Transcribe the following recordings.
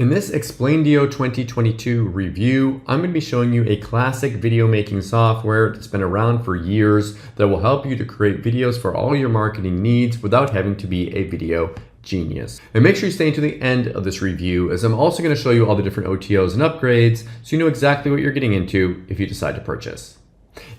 In this Explaindio 2022 review, I'm going to be showing you a classic video making software that's been around for years that will help you to create videos for all your marketing needs without having to be a video genius. And make sure you stay until the end of this review, as I'm also going to show you all the different OTOs and upgrades so you know exactly what you're getting into if you decide to purchase.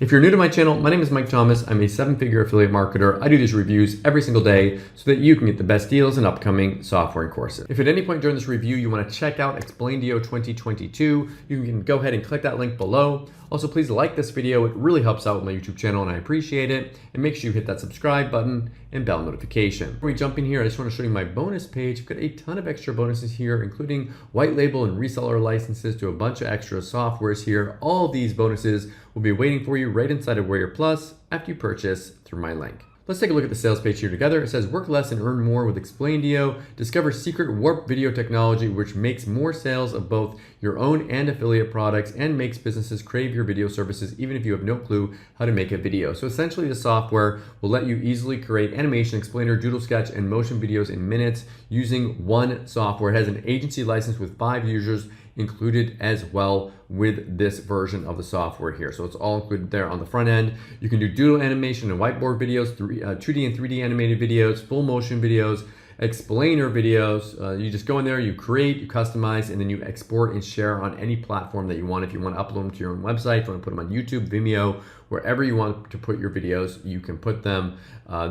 If you're new to my channel, my name is Mike Thomas. I'm a 7-figure affiliate marketer. I do these reviews every single day so that you can get the best deals in upcoming software and courses. If at any point during this review you want to check out Explaindio 2022, you can go ahead and click that link below. Also, please like this video. It really helps out with my YouTube channel and I appreciate it. And make sure you hit that subscribe button and bell notification. Before we jump in here, I just want to show you my bonus page. I've got a ton of extra bonuses here, including white label and reseller licenses to a bunch of extra softwares here. All these bonuses will be waiting for you right inside of Warrior Plus after you purchase through my link. Let's take a look at the sales page here together. It says work less and earn more with Explaindio. Discover secret warp video technology which makes more sales of both your own and affiliate products and makes businesses crave your video services even if you have no clue how to make a video. So essentially the software will let you easily create animation, explainer, doodle sketch, and motion videos in minutes using one software. It has an agency license with 5 users included as well with this version of the software here. So it's all included there on the front end. You can do doodle animation and whiteboard videos, 2D and 3D animated videos, full motion videos, explainer videos. You just go in there, you create, you customize, and then you export and share on any platform that you want. If you want to upload them to your own website, if you want to put them on YouTube, Vimeo, wherever you want to put your videos, you can put them.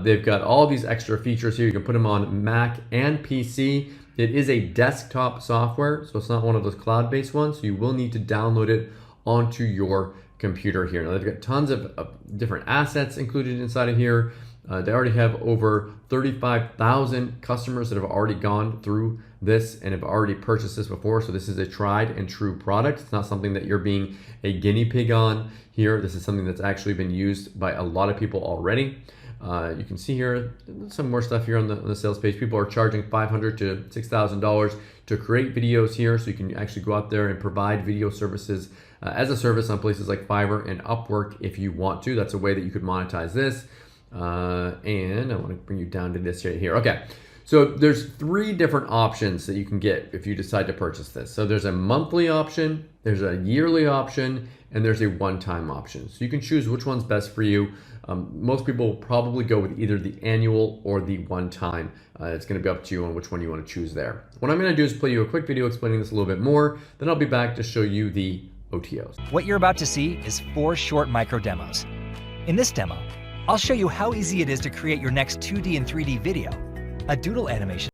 They've got all these extra features here. You can put them on Mac and PC. It is a desktop software, so it's not one of those cloud-based ones. So you will need to download it onto your computer here. Now they've got tons of different assets included inside of here. They already have over 35,000 customers that have already gone through this and have already purchased this before. So this is a tried and true product. It's not something that you're being a guinea pig on here. This is something that's actually been used by a lot of people already. You can see here some more stuff here on the sales page. People are charging $500 to $6,000 to create videos here, so you can actually go out there and provide video services as a service on places like Fiverr and Upwork if you want to. That's a way that you could monetize this. And I want to bring you down to this right here. Okay, so there's 3 different options that you can get if you decide to purchase this. So there's a monthly option, there's a yearly option, and there's a one-time option. So you can choose which one's best for you. Most people will probably go with either the annual or the one-time. It's going to be up to you on which one you want to choose there. What I'm going to do is play you a quick video explaining this a little bit more. Then I'll be back to show you the OTOs. What you're about to see is 4 short micro demos. In this demo, I'll show you how easy it is to create your next 2D and 3D video, a doodle animation.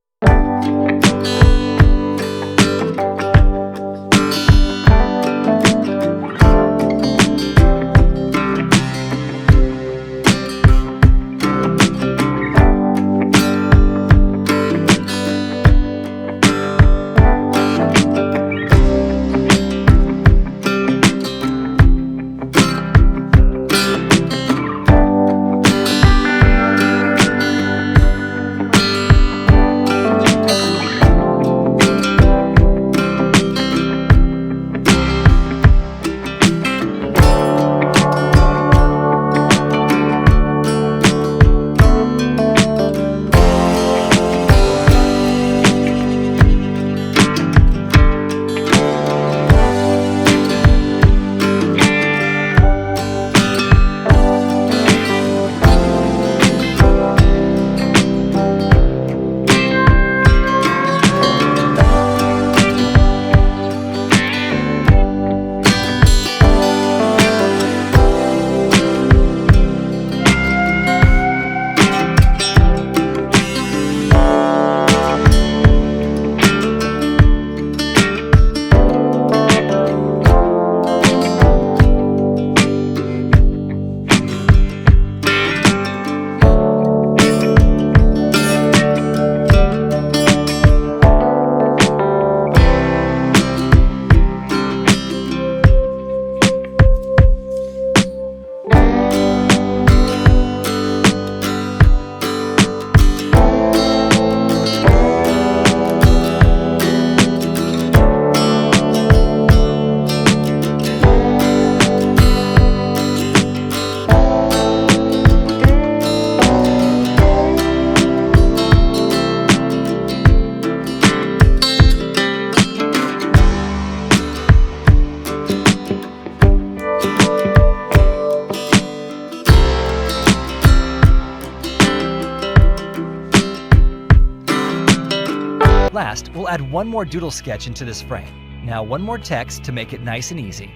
last, we'll add one more doodle sketch into this frame. Now one more text to make it nice and easy.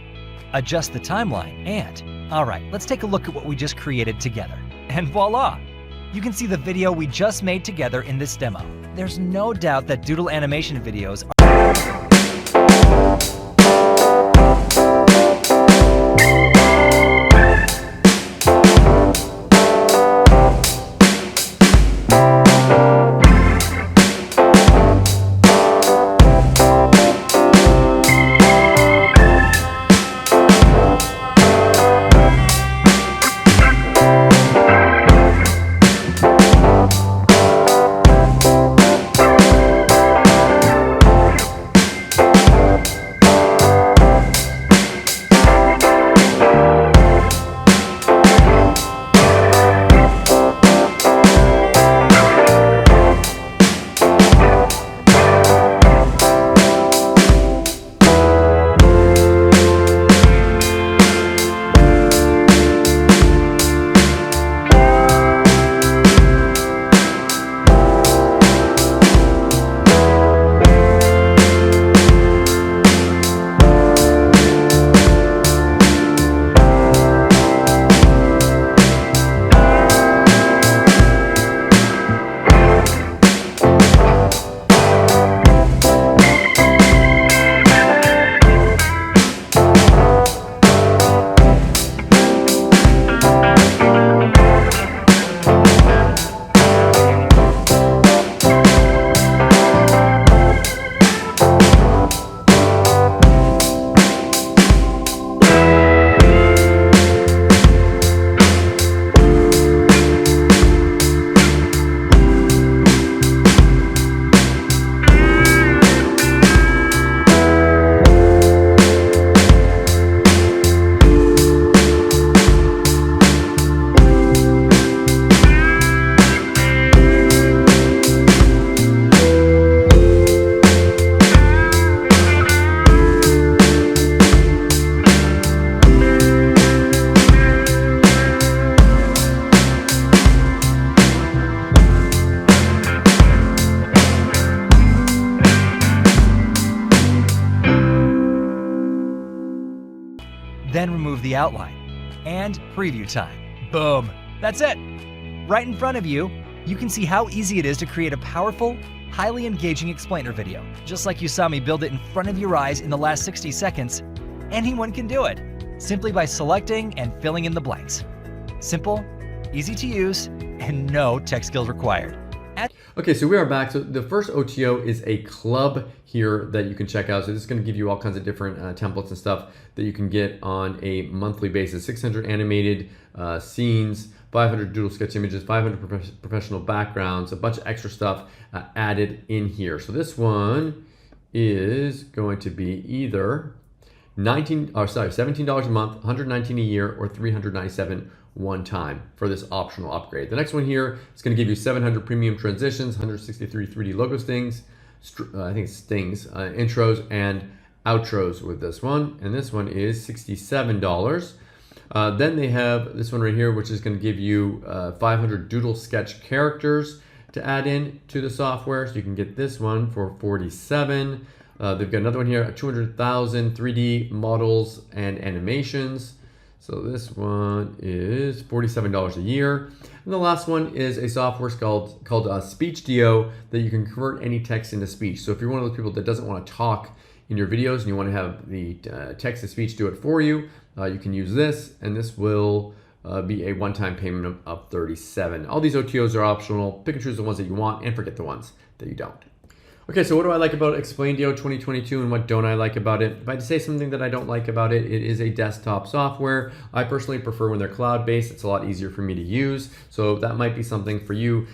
Adjust the timeline and, all right, let's take a look at what we just created together. And voila! You can see the video we just made together in this demo. There's no doubt that doodle animation videos are then remove the outline. And preview time. Boom! That's it! Right in front of you, you can see how easy it is to create a powerful, highly engaging explainer video. Just like you saw me build it in front of your eyes in the last 60 seconds, anyone can do it, simply by selecting and filling in the blanks. Simple, easy to use, and no tech skills required. Okay, so we are back. So the first OTO is a club here that you can check out. So this is going to give you all kinds of different templates and stuff that you can get on a monthly basis. 600 animated scenes, 500 doodle sketch images, 500 professional backgrounds, a bunch of extra stuff added in here. So this one is going to be either $17 a month, $119 a year, or $397 one time for this optional upgrade. The next one here is going to give you 700 premium transitions, 163 3D logo stings, intros and outros with this one. And this one is $67. Then they have this one right here, which is going to give you 500 doodle sketch characters to add in to the software. So you can get this one for $47. They've got another one here, 200,000 3D models and animations. So this one is $47 a year. And the last one is a software called Explaindio that you can convert any text into speech. So if you're one of those people that doesn't want to talk in your videos and you want to have the text to speech do it for you, you can use this, and this will be a one-time payment of $37. All these OTOs are optional. Pick and choose the ones that you want and forget the ones that you don't. Okay, so what do I like about Explaindio 2022 and what don't I like about it? If I had to say something that I don't like about it, it is a desktop software. I personally prefer when they're cloud-based. It's a lot easier for me to use. So that might be something for you.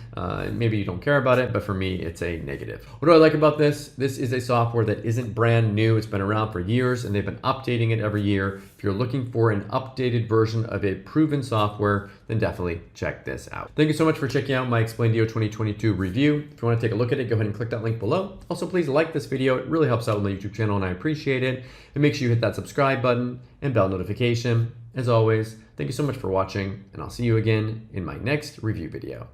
Maybe you don't care about it, but for me, it's a negative. What do I like about this? This is a software that isn't brand new. It's been around for years and they've been updating it every year. If you're looking for an updated version of a proven software, then definitely check this out. Thank you so much for checking out my Explaindio 2022 review. If you want to take a look at it, go ahead and click that link below. Also, please like this video. It really helps out on the YouTube channel and I appreciate it. And make sure you hit that subscribe button and bell notification. As always, thank you so much for watching and I'll see you again in my next review video.